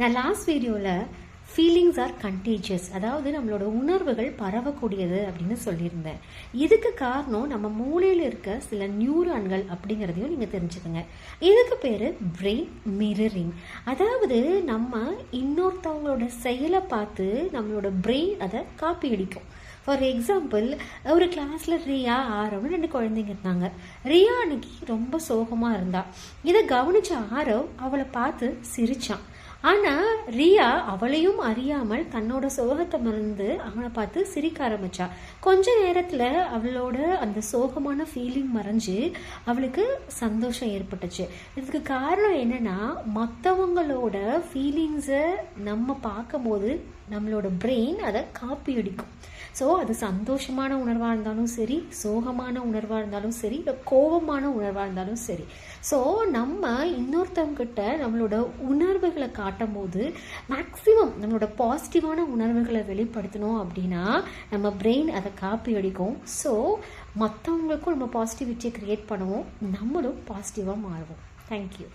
நான் லாஸ்ட் வீடியோவில் feelings R contagious, அதாவது நம்மளோட உணர்வுகள் பரவக்கூடியது அப்படின்னு சொல்லியிருந்தேன். இதுக்கு காரணம் நம்ம மூளையில் இருக்க சில நியூரான்கள் அப்படிங்கிறதையும் நீங்கள் தெரிஞ்சுக்கோங்க. இதுக்கு பேர் பிரெயின் மிரரிங். அதாவது நம்ம இன்னொருத்தவங்களோட செயலை பார்த்து நம்மளோட பிரெயின் அதை காப்பி அடிக்கும். ஃபார் எக்ஸாம்பிள், ஒரு கிளாஸில் ரியா ஆரவ்னு 2 குழந்தைங்க இருந்தாங்க. ரியா அன்னைக்கு ரொம்ப சோகமாக இருந்தா. இதை கவனிச்ச ஆரவ் அவளை பார்த்து சிரிச்சான். ஆனால் ரியா அவளையும் அறியாமல் தன்னோட சோகத்தை மறந்து அவனை பார்த்து சிரிக்க ஆரம்பிச்சா. கொஞ்ச நேரத்தில் அவளோட அந்த சோகமான ஃபீலிங் மறைஞ்சு அவளுக்கு சந்தோஷம் ஏற்பட்டுச்சு. இதுக்கு காரணம் என்னன்னா, மற்றவங்களோட ஃபீலிங்ஸை நம்ம பார்க்கும்போது நம்மளோட பிரெயின் அதை காப்பி அடிக்கும். ஸோ அது சந்தோஷமான உணர்வாக இருந்தாலும் சரி, சோகமான உணர்வாக இருந்தாலும் சரி, இல்லை கோபமான உணர்வாக இருந்தாலும் சரி. ஸோ நம்ம இன்னொருத்தவங்கிட்ட நம்மளோட உணர்வுகளை காட்டும் போது மேக்ஸிமம் நம்மளோட பாசிட்டிவான உணர்வுகளை வெளிப்படுத்தணும் அப்படின்னா நம்ம பிரெயின் அதை காப்பி அடிக்கும். ஸோ மற்றவங்களுக்கும் நம்ம பாசிட்டிவிட்டியை க்ரியேட் பண்ணுவோம், நம்மளும் பாசிட்டிவாக மாறுவோம். தேங்க்யூ.